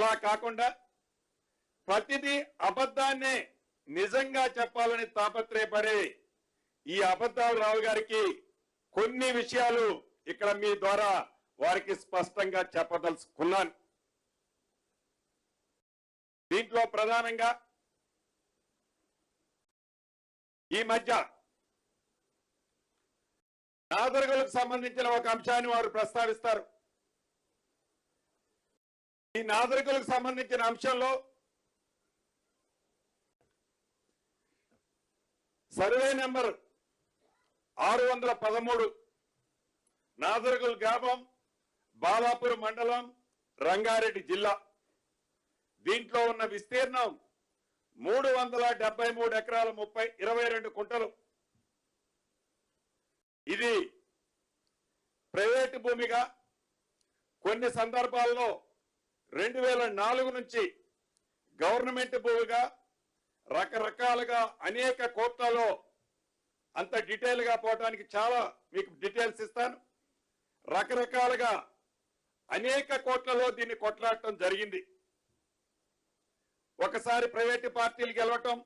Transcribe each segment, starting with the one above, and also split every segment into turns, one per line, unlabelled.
అలా కాకుండా ప్రతిదీ అబద్ధాన్నే నిజంగా చెప్పాలని తాపత్రయపడే ఈ అబద్ధాలు రావు గారికి కొన్ని విషయాలు ఇక్కడ మీ ద్వారా వారికి స్పష్టంగా చెప్పదలుచుకున్నాను. దీంట్లో ప్రధానంగా ఈ మధ్య నాదరులకు సంబంధించిన ఒక అంశాన్ని వారు ప్రస్తావిస్తారు. ఈ నాదరికులకు సంబంధించిన అంశంలో సర్వే నెంబర్ 613 నాదరికుల గ్రామం, బాలాపూర్ మండలం, రంగారెడ్డి జిల్లా. దీంట్లో ఉన్న విస్తీర్ణం 373 ఎకరాల 22 కుంటలు. ఇది ప్రైవేటు భూమిగా కొన్ని సందర్భాల్లో 2004 నుంచి గవర్నమెంట్ భూమిగా రకరకాలుగా అనేక కోట్లలో, అంత డీటెయిల్ గా పోవడానికి చాలా మీకు డీటెయిల్స్ ఇస్తాను, రకరకాలుగా అనేక కోట్లలో దీన్ని కొట్లాడటం జరిగింది. ఒకసారి ప్రైవేటు పార్టీలు గెలవటం,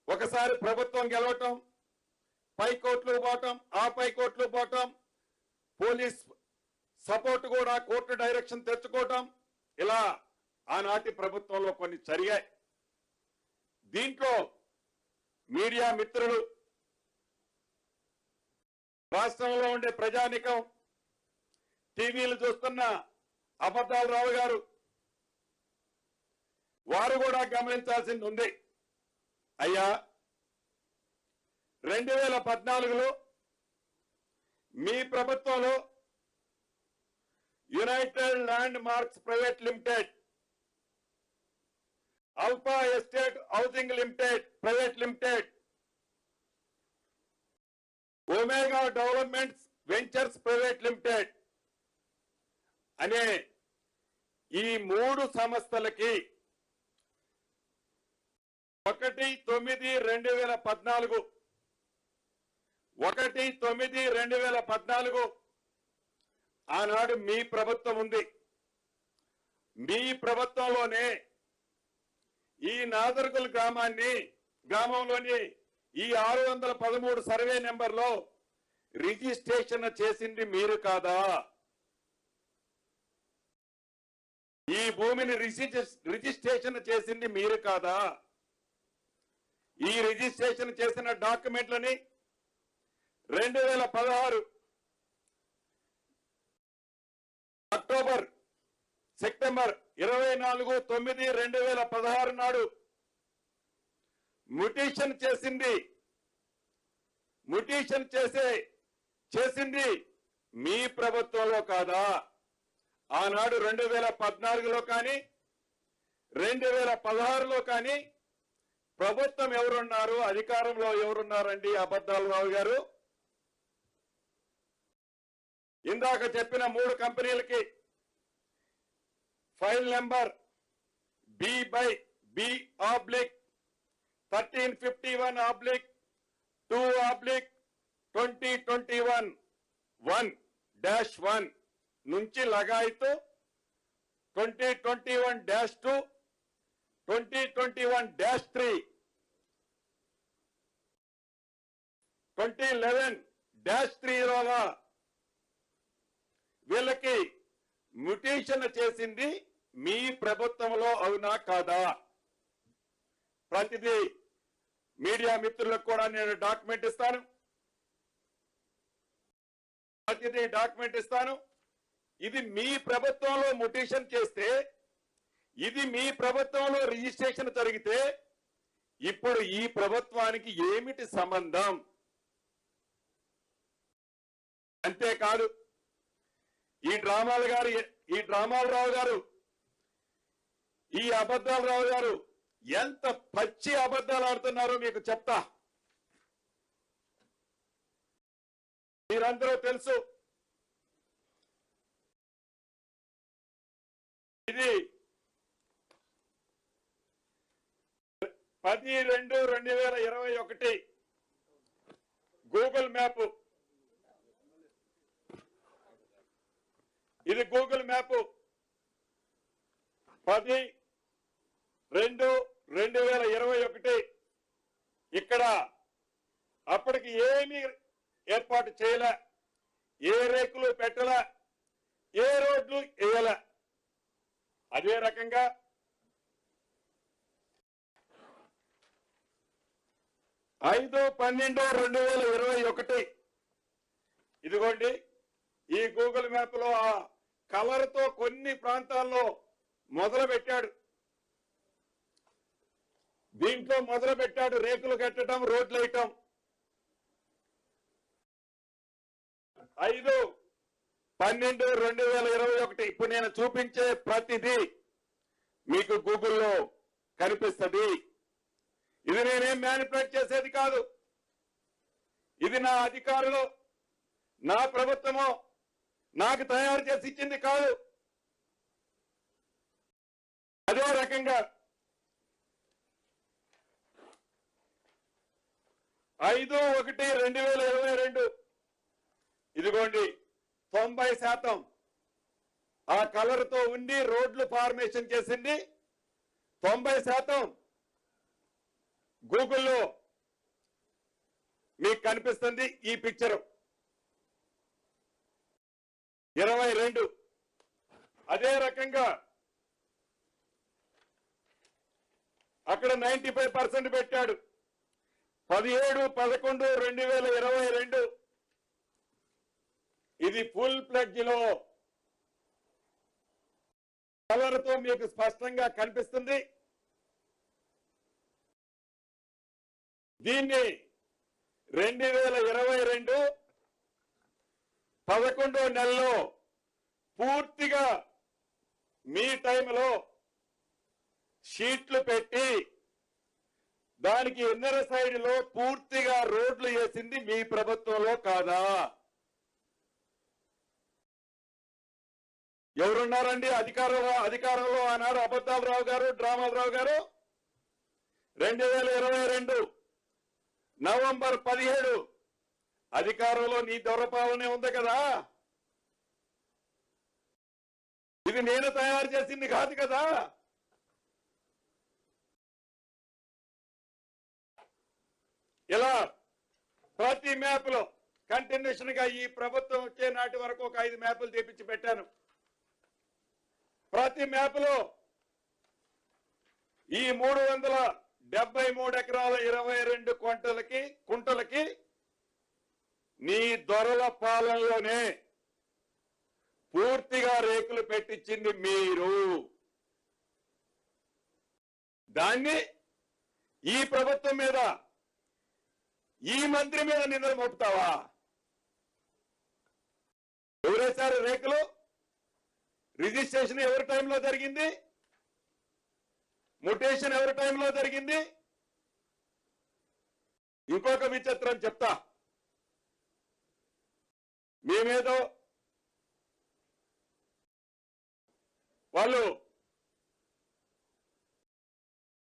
ఒకసారి ప్రభుత్వం గెలవటం, పై కోర్టులు పోవటం, ఆ పై కోర్టులు పోవటం, పోలీస్ సపోర్ట్ కూడా కోర్టు డైరెక్షన్ తెచ్చుకోవటం, ఇలా ఆనాటి ప్రభుత్వంలో కొన్ని జరిగాయి. దీంట్లో మీడియా మిత్రులు, రాష్ట్రంలో ఉండే ప్రజానికం, టీవీలు చూస్తున్న అబద్ధాలు రావు గారు వారు కూడా గమనించాల్సింది ఉంది. అయ్యా, 2014లో మీ ప్రభుత్వంలో United land marks private limited, alpha estate housing limited private limited, omega developments ventures private limited అనే ఈ 3 సంస్థలకి 1/9/2014 ఆనాడు మీ ప్రభుత్వం ఉంది. మీ ప్రభుత్వంలోనే ఈ నాదర్గుల్ గ్రామంలోని ఈ 613 సర్వే నెంబర్లో రిజిస్ట్రేషన్ చేసింది మీరు కాదా? ఈ భూమిని రిజిస్ట్రేషన్ చేసింది మీరు కాదా? ఈ రిజిస్ట్రేషన్ చేసిన డాక్యుమెంట్లని 2016 సెప్టెంబర్ 24/9/2016 నాడు మ్యుటేషన్ చేసింది మీ ప్రభుత్వంలో కాదా? ఆనాడు 2014లో కానీ 2016లో కానీ ప్రభుత్వం ఎవరున్నారు, అధికారంలో ఎవరున్నారండి అబద్ధాలు రావు గారు? ఇందాక చెప్పిన 3 కంపెనీలకి ఫైల్ నెంబర్ B/1351/2/2021-1 నుంచి లగాయితూ 2021-2, 2021-3, 2011-3 వీళ్ళకి మ్యుటేషన్ చేసింది మీ ప్రభుత్వంలో అవునా కాదా? ప్రతిదీ మీడియా మిత్రులకు కూడా నేను డాక్యుమెంట్ ఇస్తాను. ఇది మీ ప్రభుత్వంలో మ్యుటేషన్ చేస్తే, ఇది మీ ప్రభుత్వంలో రిజిస్ట్రేషన్ జరిగితే ఇప్పుడు ఈ ప్రభుత్వానికి ఏమిటి సంబంధం? అంతేకాదు, ఈ డ్రామాలు రావు గారు, ఈ అబద్ధాలు రావు గారు ఎంత పచ్చి అబద్ధాలు ఆడుతున్నారో మీకు చెప్తా. మీరందరూ తెలుసు, ఇది 10/2/2021 గూగుల్ మ్యాప్. ఇది గూగుల్ మ్యాప్. 10/2/2021 ఇక్కడ అప్పటికి ఏమీ ఏర్పాటు చేయలే, ఏ రేకులు పెట్టలే, ఏ రోడ్లు వేయలే. అదే రకంగా 5/12/2021 ఇదిగోండి, ఈ గూగుల్ మ్యాప్ లో ఆ కలర్ తో కొన్ని ప్రాంతాల్లో మొదలు పెట్టాడు. దీంట్లో మొదలు పెట్టాడు రేకులు కట్టడం, రోడ్లు వేయటం. 5/12/2021 ఇప్పుడు నేను చూపించే ప్రతిదీ మీకు గూగుల్లో కనిపిస్తుంది. ఇది నేనేం మ్యానిపులేట్ చేసేది కాదు. ఇది నా అధికారులు, నా ప్రభుత్వము నాకు తయారు చేసి ఇచ్చింది కాదు. అదే రకంగా 5/1/2022 ఇదిగోండి, 90% ఆ కలర్ తో ఉండి రోడ్లు ఫార్మేషన్ చేసింది. 90% గూగుల్లో మీకు కనిపిస్తుంది ఈ పిక్చరు. 22 అదే రకంగా అక్కడ 95% పెట్టాడు. 17/11/2022 ఇది ఫుల్ ప్లెడ్జ్ లో కలర్ తో మీకు స్పష్టంగా కనిపిస్తుంది. దీన్ని 2022 11వ నెలలో పూర్తిగా మీ టైంలో షీట్లు పెట్టి దానికి ఇన్నర్ సైడ్ లో పూర్తిగా రోడ్లు వేసింది మీ ప్రభుత్వంలో కాదా? ఎవరున్నారండి అధికారంలో ఆనాడు? అబద్ధాలరావు గారు, డ్రామాలరావు గారు. 2022 నవంబర్ 17 అధికారంలో నీ దొరపాలనే ఉంది కదా. ఇది నేను తయారు చేసింది కాదు కదా. ఇలా ప్రతి మ్యాప్ లో కంటిన్యూషన్ గా ఈ ప్రభుత్వం వచ్చే నాటి వరకు ఒక 5 మ్యాపులు తెప్పించి పెట్టాను. ప్రతి మ్యాప్ లో ఈ 373 ఎకరాల 22 కుంటలకి నీ దొరల పాలనలోనే పూర్తిగా రేకులు పెట్టించింది మీరు. దాన్ని ఈ ప్రభుత్వం మీద, ఈ మంత్రి మీద నిందలు మోపుతావా? ఎవరేశారు రేకులు? రిజిస్ట్రేషన్ ఎవరి టైంలో జరిగింది? ముటేషన్ ఎవరి టైంలో జరిగింది? ఇంకొక విచిత్రం చెప్తా. మేమేదో వాళ్ళు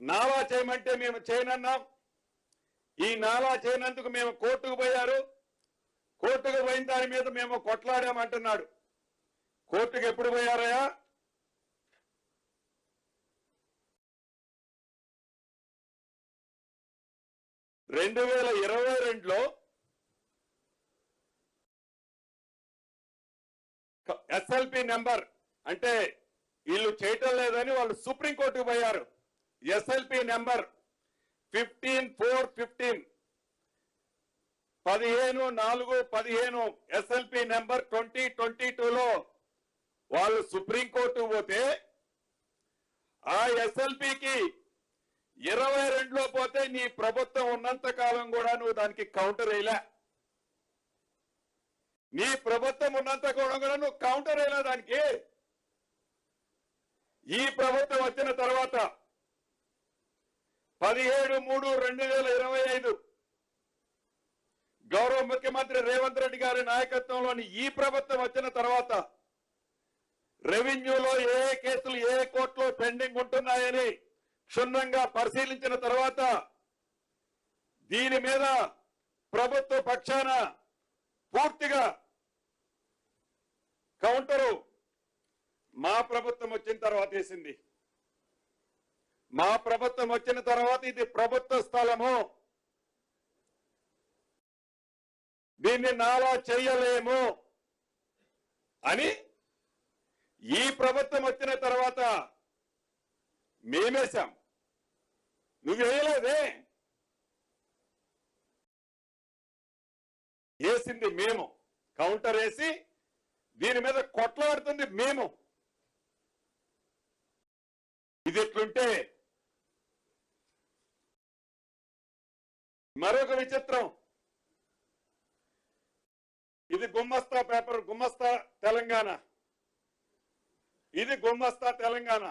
నాలా చేయమంటే మేము చేయనన్నాం. ఈ నాలా చేయనందుకు మేము కోర్టుకు పోయారు. కోర్టుకు పోయిన దాని మీద మేము కొట్లాడామంటున్నాడు. కోర్టుకు ఎప్పుడు పోయారయా? రెండు 2022లో ఎస్ఎల్పి నెంబర్ అంటే వీళ్ళు చేయటం లేదని వాళ్ళు సుప్రీంకోర్టుకు పోయారు. ఎస్ఎల్పి నెంబర్ 15/4/15 15/4/15 ఎస్ఎల్పి నెంబర్ 2022లో వాళ్ళు సుప్రీంకోర్టు పోతే ఆ ఎస్ఎల్పికి 22లో పోతే నీ ప్రభుత్వం ఉన్నంత కాలం కూడా నువ్వు దానికి కౌంటర్ వేయలే. నీ ప్రభుత్వం ఉన్నంత కాలం కూడా నువ్వు కౌంటర్ వేయలే దానికి. ఈ ప్రభుత్వం వచ్చిన తర్వాత 17/3/2025 గౌరవ ముఖ్యమంత్రి రేవంత్ రెడ్డి గారి నాయకత్వంలోని ఈ ప్రభుత్వం వచ్చిన తర్వాత రెవెన్యూలో ఏ కేసులు ఏ కోర్టులో పెండింగ్ ఉంటున్నాయని క్షుణ్ణంగా పరిశీలించిన తర్వాత దీని మీద ప్రభుత్వ పక్షాన పూర్తిగా కౌంటరు మా ప్రభుత్వం వచ్చిన తర్వాత వేసింది. మా ప్రభుత్వం వచ్చిన తర్వాత ఇది ప్రభుత్వ స్థలము, దీన్ని నాలా చేయలేము అని ఈ ప్రభుత్వం వచ్చిన తర్వాత మేమేశాం. నువ్వు వేయలేదే, వేసింది మేము, కౌంటర్ వేసి దీని మీద కొట్లాడుతుంది మేము. ఇది ఎట్లుంటే మరొక విచిత్రం, ఇది గుమ్మస్తా పేపర్, గుమ్మస్తా తెలంగాణ, ఇది గుమ్మస్తా తెలంగాణ.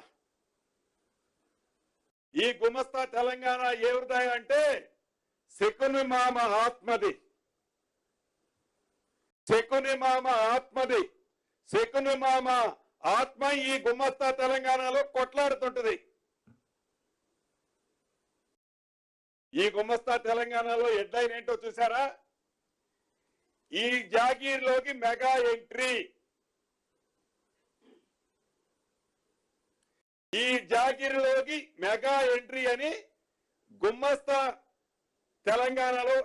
ఈ గుమ్మస్తా తెలంగాణ ఏ హృదయం అంటే శకుని మామ ఆత్మది, శకుని మామ ఆత్మది. శకుని మామ ఆత్మ ఈ గుమ్మస్తా తెలంగాణలో కొట్లాడుతుంటది. ఈ గుమ్మస్తా తెలంగాణలో హెడ్లైన్ ఏంటో చూసారా? ఈ జాగీర్లోకి మెగా ఎంట్రీ. ఈ జాగీర్లోకి మెగా ఎంట్రీ అని గుమ్మస్తా తెలంగాణలో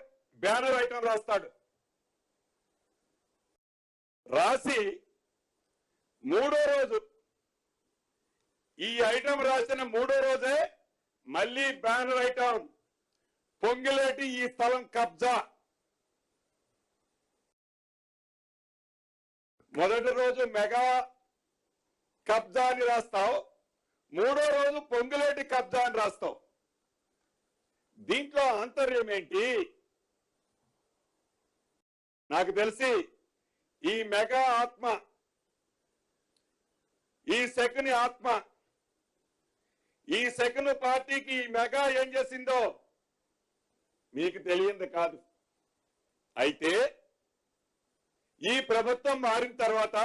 బ్యానర్ ఐటమ్ రాస్తాడు. రాసి మూడో రోజు, ఈ ఐటమ్ రాసిన మూడో రోజే మళ్ళీ బ్యానర్ ఐటమ్, పొంగిలేటి ఈ స్థలం కబ్జా. మొదటి రోజు మెగా కబ్జా అని రాస్తావు, మూడో రోజు పొంగులేటి కబ్జా అని రాస్తావు. దీంట్లో ఆంతర్యం ఏంటి? నాకు తెలిసి ఈ మెగా ఆత్మ, ఈ శకుని ఆత్మ, ఈ శకుని పార్టీకి ఈ మెగా ఏం చేసిందో మీకు తెలియంది కాదు. అయితే ఈ ప్రభుత్వం మారిన తర్వాత